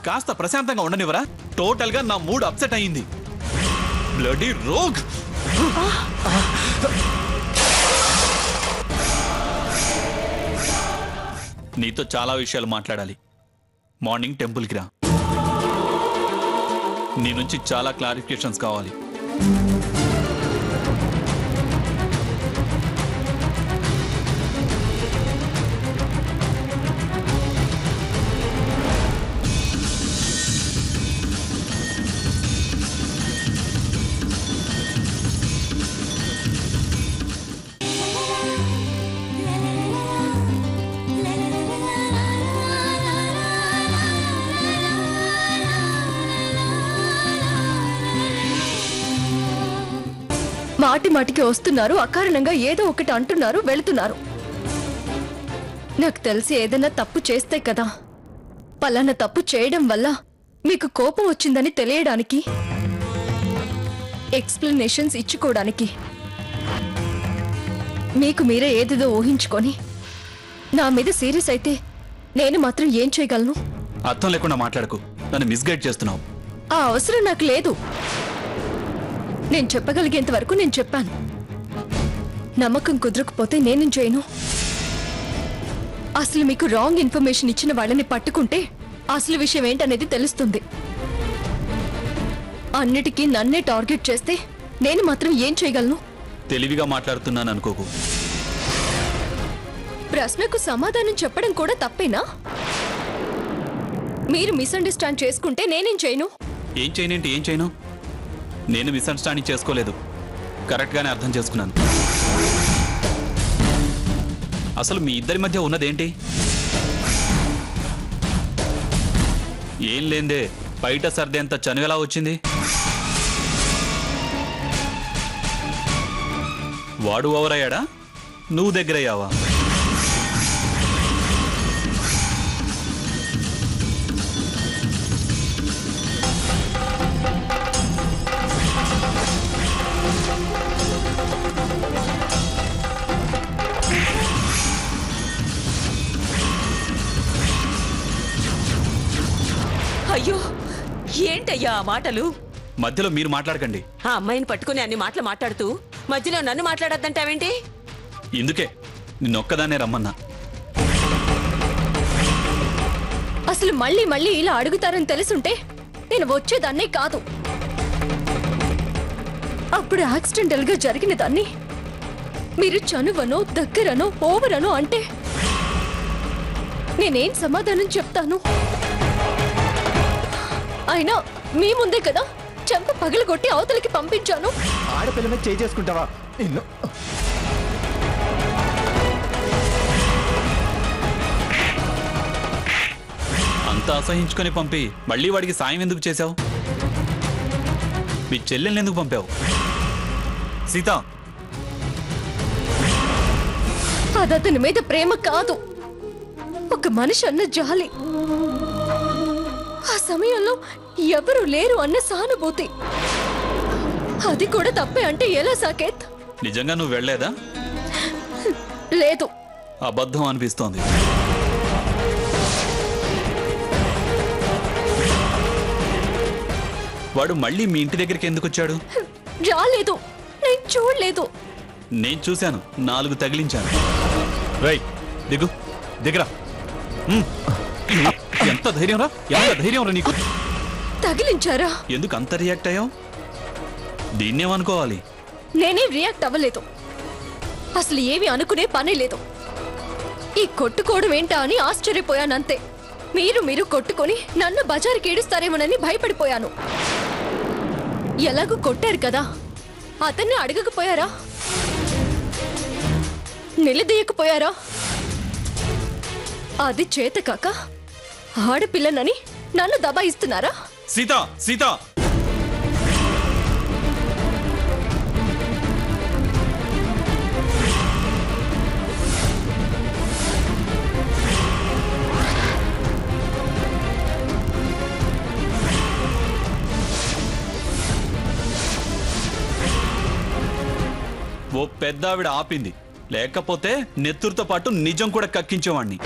కాస్త ప్రశాంతంగా ఉండనివరా? టోటల్ గా నా మూడ్ అప్సెట్ అయ్యింది. Bloody rogue! నీతో చాలా విషయాలు మాట్లాడాలి. మార్నింగ్ టెంపుల్కి రా. నీ నుంచి చాలా క్లారిఫికేషన్స్ కావాలి. మాటి మాటికి వస్తున్నారు, అకారణంగా ఏదో ఒకటి అంటున్నారు, వెళుతున్నారు. నాకు తెలిసి ఏదైనా తప్పు చేస్తే కదా, పలానా తప్పు చేయడం వల్ల మీకు కోపం వచ్చిందని తెలియడానికి, ఎక్స్ప్లెనేషన్స్ ఇచ్చుకోవడానికి. మీకు మీరే ఏదేదో ఊహించుకొని నా మీద సీరియస్ అయితే నేను మాత్రం ఏం చేయగలను? అర్థం లేకుండా మాట్లాడకు. నన్ను మిస్గైడ్ చేస్తున్నావు. ఆ అవసరం నాకు లేదు. నేను చెప్పగలిగేంత వరకు నేను చెప్పాను. నమ్మకం కుదరకపోతే నేనేం చేయను? అసలు మీకు రాంగ్ ఇన్ఫర్మేషన్ ఇచ్చిన వాళ్ళని పట్టుకుంటే అసలు విషయం ఏంటనేది తెలుస్తుంది. అన్నిటికీ నన్నే టార్గెట్ చేస్తే నేను మాత్రం ఏం చేయగలను? తెలివిగా మాట్లాడుతున్నాను అనుకోకు. ప్రశ్నకు సమాధానం చెప్పడం కూడా తప్పేనా? మీరు మిస్అండర్స్టాండ్ చేసుకుంటే నేనేం చేయను? ఏం చేయనేంటి? ఏం చేయను? నేను మిస్అండర్స్టాండింగ్ చేసుకోలేదు. కరెక్ట్గానే అర్థం చేసుకున్నాను. అసలు మీ ఇద్దరి మధ్య ఉన్నదేంటి? ఏం లేందే బయట సర్దేంత చనువెలా వచ్చింది? వాడు ఓవర్ అయ్యాడా? నువ్వు దగ్గరయ్యావా? అయ్యో, ఏంటయ్యా ఆ మాటలు? మధ్యలో మీరు మాట్లాడకండి. ఆ అమ్మాయిని పట్టుకుని అన్ని మాటలు మాట్లాడుతూ మధ్యలో నన్ను మాట్లాడొద్దంటావేంటి? ఇందుకే నిన్నొక్కదాన్నే రమ్మన్నా. అసలు మళ్ళీ మళ్ళీ ఇలా అడుగుతారని తెలుసుంటే నేను వచ్చేదాన్నే కాదు. అప్పుడు యాక్సిడెంటల్ గా జరిగిన దాన్ని మీరు చనువనో దగ్గరనో ఓవరనో అంటే నేనేం సమాధానం చెప్తాను? అయినా మీ ముందే కదా చెంప పగలగొట్టి అవతలికి పంపించాను. ఆడపిల్ల మీద చేయి చేసుకుంటావా? అంత అసహించుకొని పంపి మళ్ళీ వాడికి సాయం ఎందుకు చేశావు? మీ చెల్లెల్ని ఎందుకు పంపావు? సీత, అదతని మీద ప్రేమ కాదు, ఒక మనిషి అన్న జాలి. ఆ సమయంలో ఎవరు లేరు అన్న సానుభూతి. అది కూడా తప్పే అంటే ఎలా సాకేత్? నిజంగా నువ్వు వెళ్ళలేదా? లేదు. అబద్ధం అనిపిస్తోంది. వాడు మళ్ళీ మీ ఇంటి దగ్గరికి ఎందుకు వచ్చాడు? రాలేదు, నేను చూడలేదు. నేను చూశాను, 4 తగిలించాను. రై దిగు, దిగరా. ఎంత ధైర్యం రా, ఎంత ధైర్యం రా నీకు? తగిలించారా? ఎందుకు అంత రియాక్ట్ అయ్యావు? దీన్నేమనుకోవాలి? నేనేం రియాక్ట్ అవ్వలేదు. అసలు ఏమి అనుకునే పనే లేదు. ఈ కొట్టుకోవడం ఏంటా అని ఆశ్చర్యపోయానంతే. మీరు కొట్టుకొని నన్ను బజారుకి ఏడుస్తారేమోనని భయపడిపోయాను. ఎలాగూ కొట్టారు కదా, అతన్ని అడగకపోయారా? నిలదీయకపోయారా? అది చేత కాక ఆడపిల్లనని నన్ను దబాయిస్తున్నారా? సీత, సీత, ఓ పెద్దావిడ ఆపింది, లేకపోతే నెత్తురుతో పాటు నిజం కూడా కక్కించేవాణ్ణి.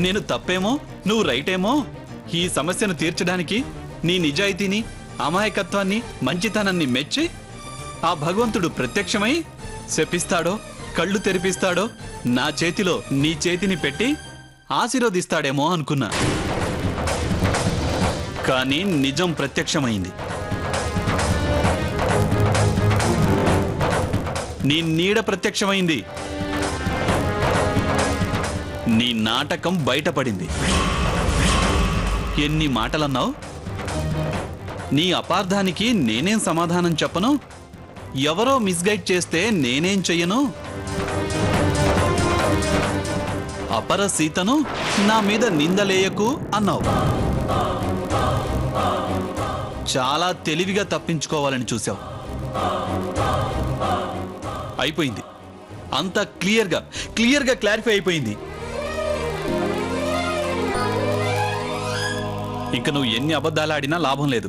నేను తప్పేమో నువ్వు రైటేమో ఈ సమస్యను తీర్చడానికి నీ నిజాయితీని అమాయకత్వాన్ని మంచితనాన్ని మెచ్చి ఆ భగవంతుడు ప్రత్యక్షమై శపిస్తాడో కళ్ళు తెరిపిస్తాడో నా చేతిలో నీ చేతిని పెట్టి ఆశీర్వదిస్తాడేమో అనుకున్నా. కానీ నిజం ప్రత్యక్షమైంది. నీ నీడ ప్రత్యక్షమైంది. నీ నాటకం బయటపడింది. ఎన్ని మాటలన్నావు? నీ అపార్థానికి నేనేం సమాధానం చెప్పను? ఎవరో మిస్గైడ్ చేస్తే నేనేం చెయ్యను? అపర సీతను నా మీద నిందలేయకు అన్నావు. చాలా తెలివిగా తప్పించుకోవాలని చూశావు. అయిపోయింది. అంతా క్లియర్గా క్లారిఫై అయిపోయింది. ఇంక నువ్వు ఎన్ని అబద్ధాలు ఆడినా లాభం లేదు.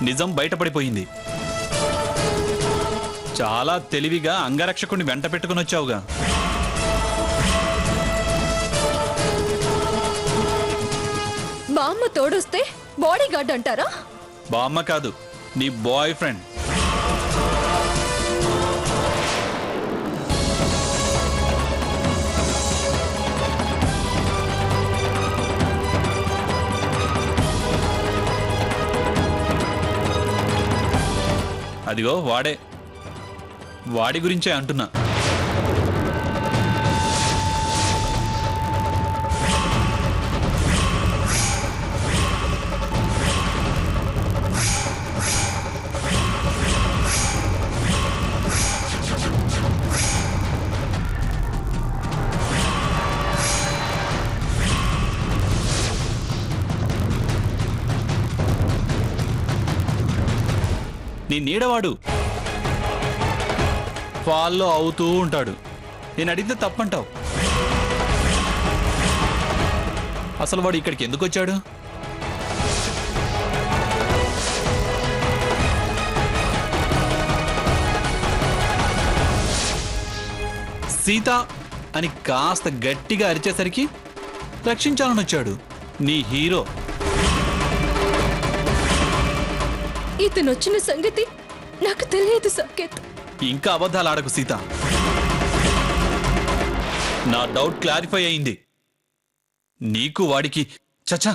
నిజం బయటపడిపోయింది. చాలా తెలివిగా అంగరక్షకుడిని వెంట పెట్టుకుని వచ్చావుగా. బామ్మ తోడొస్తే బాడీ గార్డ్ అంటారా? బామ్మ కాదు, నీ బాయ్ ఫ్రెండ్. అదిగో వాడి గురించే అంటున్నా. నీ నీడవాడు ఫాలో అవుతూ ఉంటాడు. నేను అడిగితే తప్పంటావు. అసలు వాడు ఇక్కడికి ఎందుకు వచ్చాడు? సీత అని కాస్త గట్టిగా అరిచేసరికి రక్షించాలని వచ్చాడు నీ హీరో. ఇతనొచ్చిన సంగతి నాకు తెలియదు సాకేత్. ఇంకా అబద్ధాలు ఆడకు సీత. నా డౌట్ క్లారిఫై అయింది. నీకు వాడికి చచా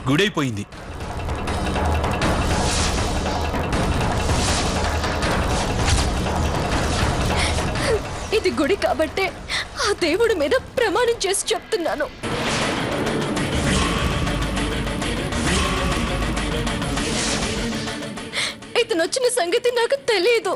గుడైపోయింది. ఇది గుడి కాబట్టే ఆ దేవుడి మీద ప్రమాణం చేసి చెప్తున్నాను. ఇతనొచ్చిన సంగతి నాకు తెలియదు.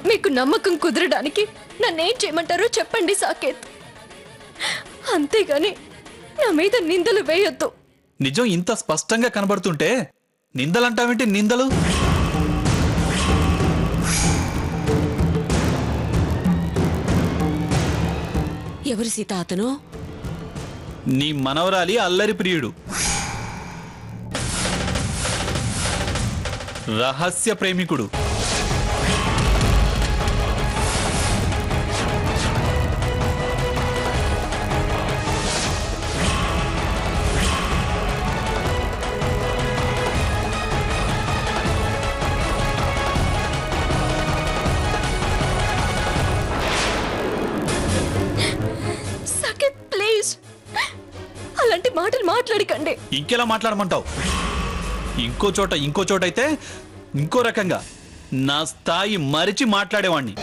మీకు నమ్మకం కుదరడానికి నన్నేం చేయమంటారో చెప్పండి సాకేత్. అంతేగాని నా మీద నిందలు వేయొద్దు. నిజం ఇంత స్పష్టంగా కనబడుతుంటే నిందలంటావేంటి? నిందలు ఎవరు సీత అతను? నీ మనవరాలి అల్లరి ప్రియుడు, రహస్య ప్రేమికుడు. సాకేత్ ప్లీజ్ అలాంటి మాటలు మాట్లాడకండి. ఇంకెలా మాట్లాడమంటావు? ఇంకో చోట అయితే ఇంకో రకంగా నా స్థాయి మరిచి మాట్లాడేవాణ్ణి.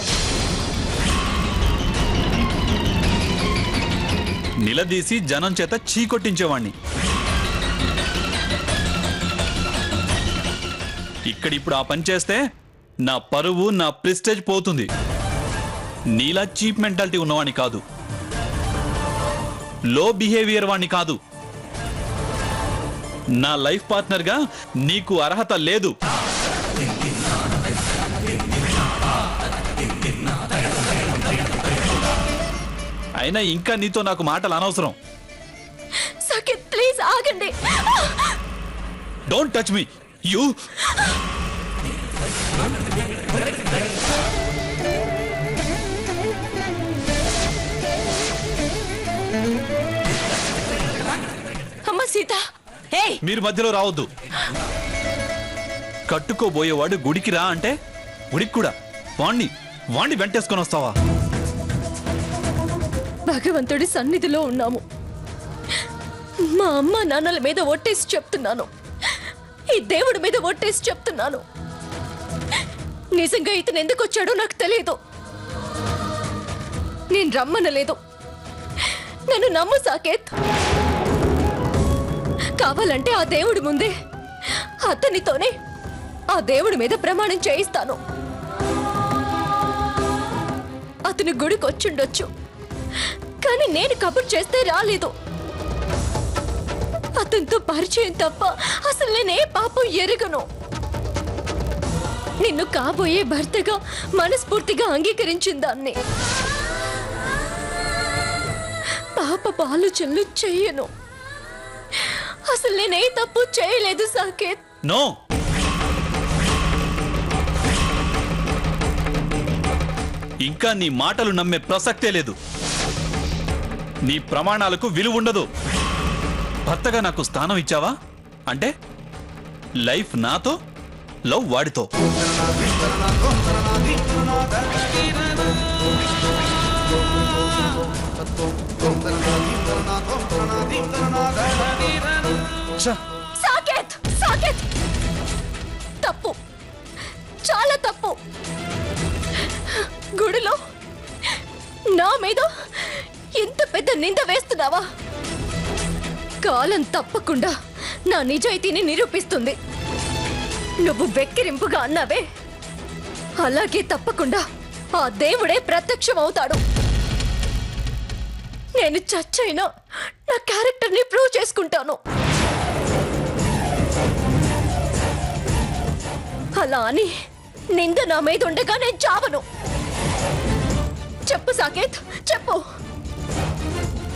నిలదీసి జనం చేత చీకొట్టించేవాణ్ణి. ఇక్కడిప్పుడు ఆ పని చేస్తే నా పరువు, నా ప్రెస్టేజ్ పోతుంది. నీలా చీప్ మెంటాలిటీ ఉన్నవాణ్ణి కాదు. లో బిహేవియర్ వాణ్ణి కాదు. నా లైఫ్ పార్ట్నర్ గా నీకు అర్హత లేదు. అయినా ఇంకా నీతో నాకు మాటలు అనవసరం. సాకేత్ ప్లీజ్ ఆగండి. Don't touch me you. అమ్మ సీత, ఏయ్ మీరు మధ్యలో రావద్దు. కట్టుకోబోయేవాడు గుడికి రా అంటే గుడికి కూడా వాణ్ణి వెంటేసుకొని వస్తావా? భగవంతుడి సన్నిధిలో ఉన్నాము. మా అమ్మ నాన్నల మీద ఒట్టేసి చెప్తున్నాను, ఈ దేవుడి మీద ఒట్టేసి చెప్తున్నాను, నిజంగా ఇతను ఎందుకు వచ్చాడో నాకు తెలియదు. నేను రమ్మనలేదు. నన్ను నమ్ము సాకేత్. కావాలంటే ఆ దేవుడి ముందే అతనితోనే ఆ దేవుడి మీద ప్రమాణం చేయిస్తాను. అతను గుడికి వచ్చుండొచ్చు, కానీ నేను కబుర్ చేస్తే రాలేదు. అతనితో పరిచయం తప్ప అసలు నేనే పాపం ఎరగను. నిన్ను కాబోయే భర్తగా మనస్ఫూర్తిగా అంగీకరించిన దాన్ని పాపపు ఆలోచనలు చెయ్యను. అసలు నేనే తప్పు చేయలేదు సాకేత్. నో, ఇంకా నీ మాటలు నమ్మే ప్రసక్తే లేదు. నీ ప్రమాణాలకు విలువ ఉండదు. భర్తగా నాకు స్థానం ఇచ్చావా అంటే లైఫ్ నాతో, లవ్ వాడితో. సాకేత్, సాకేత్, తప్పు, చాలా తప్పు. గుడిలో నా మీద ఇంత పెద్ద నింద వేస్తున్నావా? కాలం తప్పకుండా నా నిజాయితీని నిరూపిస్తుంది. నువ్వు వెక్కిరింపుగా అన్నావే, అలాగే తప్పకుండా ఆ దేవుడే ప్రత్యక్షం అవుతాడు. నేను చచ్చైనా నా క్యారెక్టర్ని ప్రూవ్ చేసుకుంటాను. అలా అని నింద నా మీద ఉండగా నేను చావను. చెప్పు సాకేత్, చెప్పు.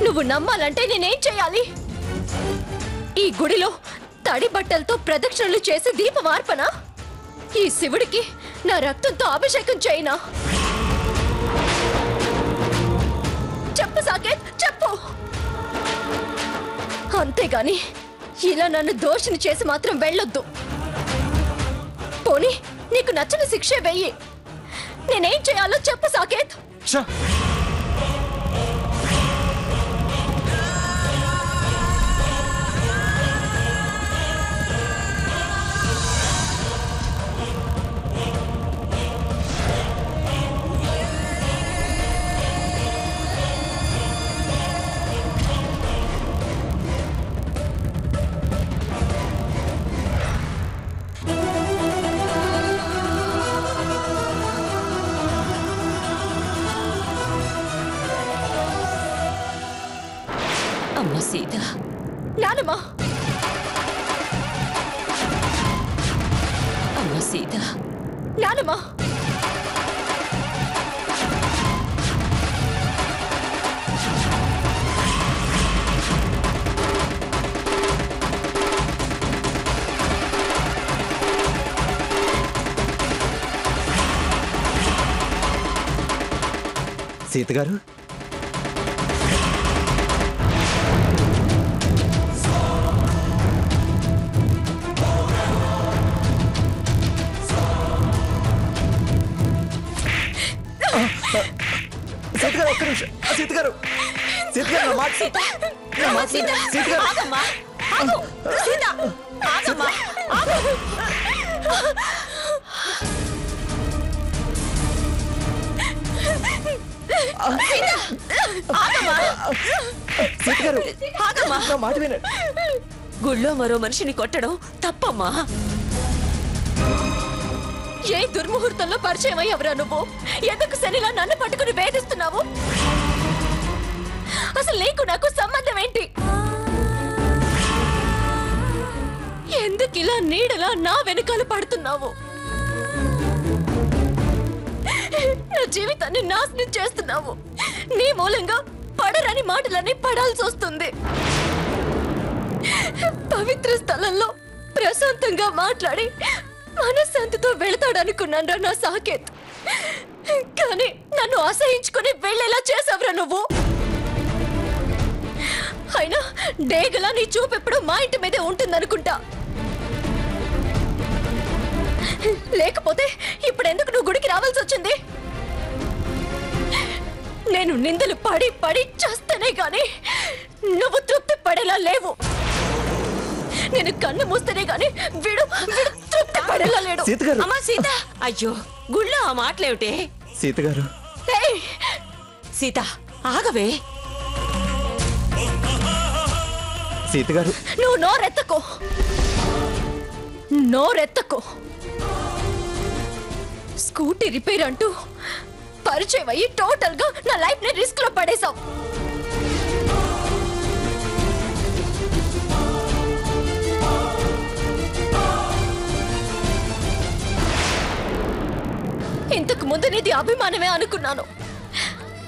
నువ్వు నమ్మాలంటే నేనేం చేయాలి? ఈ గుడిలో తడి బట్టలతో ప్రదక్షిణలు చేసి దీపమార్పనా? ఈ శివుడికి నా రక్తంతో అభిషేకం చేయనా? చెప్పు సాకేత్, చెప్పు. అంతేగాని ఇలా నన్ను దోషిని చేసి మాత్రం వెళ్ళొద్దు. పోనీ నీకు నచ్చిన శిక్షే వెయ్యి. నేనేం చేయాలో చెప్పు సాకేత్. అమ్మ సీత, నానమ్మా, అమ్మ సీత, నానమ్మా. సీత గారు, సీత గారు, ఒక్క నిమిషం. సీత గారు, సీత గారు, నా మాట. నా మాట. సీత గారు, ఆగమ్మా, ఆగు. సీత, ఆగమ్మా, ఆగు. సీత గారు, ఆగమ్మా. నా మాట వినండి. గుళ్ళో మరో మనిషిని కొట్టడం తప్పమ్మా. ఏ దుర్ముహూర్తంలో పరిచయం అయ్యవరా నువ్వు? ఎందుకు శనిలా నన్ను పట్టుకుని వేధిస్తున్నావు? అసలు నీకు నాకు సంబంధం ఏంటి? ఎందుకు ఇలా నీడలా నా వెనకాల పడుతున్నావు? నా జీవితాన్ని నాశనం చేస్తున్నావు. నీ మూలంగా పడరని మాటలన్నీ పడాల్సి వస్తుంది. పవిత్ర స్థలంలో ప్రశాంతంగా మాట్లాడి మనశ్శాంతితో వెళతాడనుకున్నాను నా సాకేత్. కానీ నన్ను అసహించుకుని వెళ్ళేలా చేసావురా నువ్వు. అయినా డేగలా నీ చూపెప్పుడు మా ఇంటి మీదే ఉంటుందనుకుంటా. లేకపోతే ఇప్పుడు ఎందుకు నువ్వు గుడికి రావాల్సి వచ్చింది? నేను నిందలు పడి పడి చేస్తేనే గాని నువ్వు తృప్తి పడేలా లేవు. నేను కన్ను మూస్తేనే గాని వీడు తృప్తి పడేలా లేడు. సీత గారు, అమ్మా సీత, అయ్యో గుళ్ళో ఆ మాటలేమిటే? సీత గారు, ఏయ్! సీత ఆగవే. సీత గారు, నువ్వు నోరెత్తకో, నోరెత్తకో. స్కూటీ రిపేర్ అంటూ పరిచయం అయ్యి టోటల్ గా నా లైఫ్ ని రిస్క్ లో పడేశావు. ఇంతకు ముందు నీది అభిమానమే అనుకున్నాను,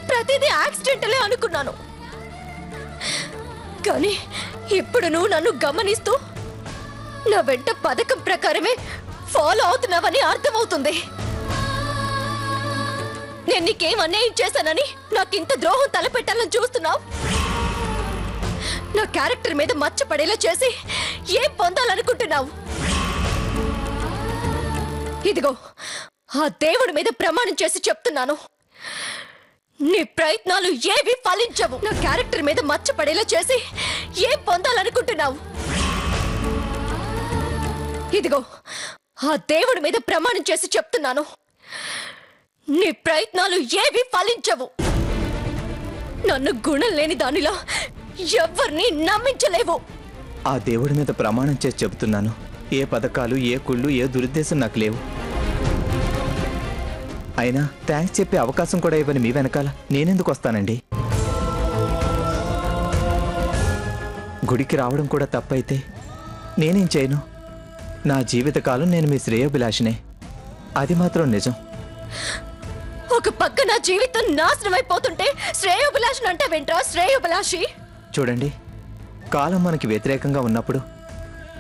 ప్రతిదీ యాక్సిడెంటలే అనుకున్నాను. కానీ ఇప్పుడు నువ్వు నన్ను గమనిస్తూ నా వెంట పథకం ప్రకారమే ఫాలో అవుతున్నావని అర్థమవుతుంది. నేను నీకేం అన్యాయం చేశానని నాకింత ద్రోహం తలపెట్టాలని చూస్తున్నావు. నా క్యారెక్టర్ మీద మచ్చ పడేలా చేసి ఏం పొందాలనుకుంటున్నావు? ఇదిగో ఆ దేవుడి మీద ప్రమాణం చేసి చెప్తున్నాను, నీ ప్రయత్నాలు ఏవి ఫలించవు. నా క్యారెక్టర్ మీద మచ్చ పడేలా చేసి ఏం పొందాలనుకుంటున్నావు? ఇదిగో ఆ దేవుడి మీద ప్రమాణం చేసి చెప్తున్నాను, నీ ప్రయత్నాలు ఏవి ఫలించవు. నన్ను గుణం లేని దానిలా ఎవ్వరిని నమ్మించలేవు. ఆ దేవుడి మీద ప్రమాణం చేసి చెబుతున్నాను, ఏ పథకాలు, ఏ కుళ్ళు, ఏ దురుద్దేశం నాకు లేవు. అయినా థ్యాంక్స్ చెప్పే అవకాశం కూడా ఇవ్వని మీ వెనకాల నేనెందుకు వస్తానండి? గుడికి రావడం కూడా తప్పైతే నేనేం చేయను? నా జీవితకాలం నేను మీ శ్రేయోభిలాషినే, అది మాత్రం నిజం. ఒక పక్క నా జీవితం నాశనం అయిపోతుంటే శ్రేయోభిలాషి అంటే వెంట్రా శ్రేయోభిలాషి? చూడండి, కాలం మనకి వ్యతిరేకంగా ఉన్నప్పుడు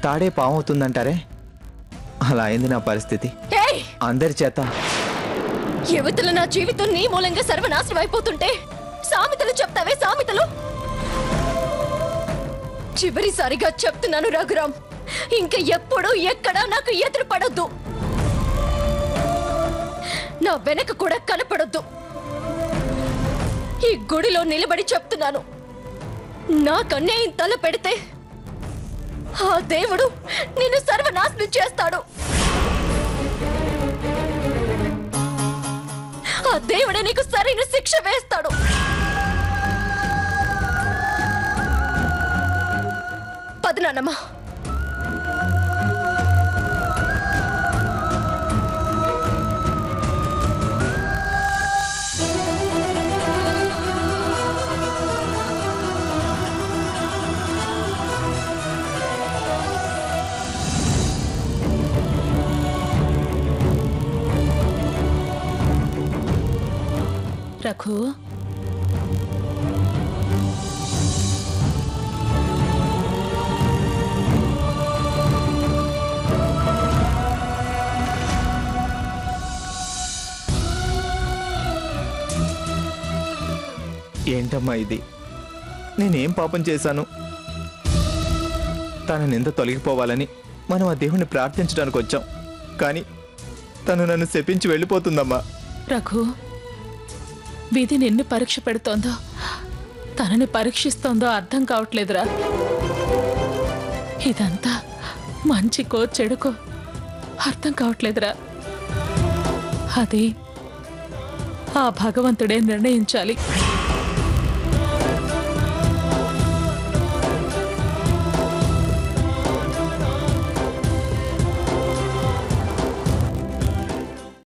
తాడే పాము అవుతుందంటారే, అలా అయింది నా పరిస్థితి. ఏయ్! అందరి చేత యువతల నా జీవితం నీ మూలంగా సర్వనాశనం అయిపోతుంటే సామెతలు చెప్తావే సామెతలు? చివరిసారిగా చెప్తున్నాను రఘురామ్, ఇంకా ఎప్పుడు ఎక్కడా నాకు ఎదురు పడొద్దు, నా వెనక కూడా కనపడొద్దు. ఈ గుడిలో నిలబడి చెప్తున్నాను, నాకు అన్యాయం తల పెడితే ఆ దేవుడు నిన్ను సర్వనాశనం చేస్తాడు. ఆ దేవుడే నీకు సరైన శిక్ష వేస్తాడు. పదనానమ్మా. రఘు, ఏంటమ్మా ఇది? నేనేం పాపం చేశాను? తన నింద తొలగిపోవాలని మనం ఆ దేవుణ్ణి ప్రార్థించడానికి వచ్చాం, కానీ తను నన్ను శపించి వెళ్ళిపోతుందమ్మా. రఘు, విధి నిన్ను పరీక్ష పెడుతోందో తనని పరీక్షిస్తోందో అర్థం కావట్లేదురా. ఇదంతా మంచికో చెడుకో అర్థం కావట్లేదురా. అది ఆ భగవంతుడే నిర్ణయించాలి.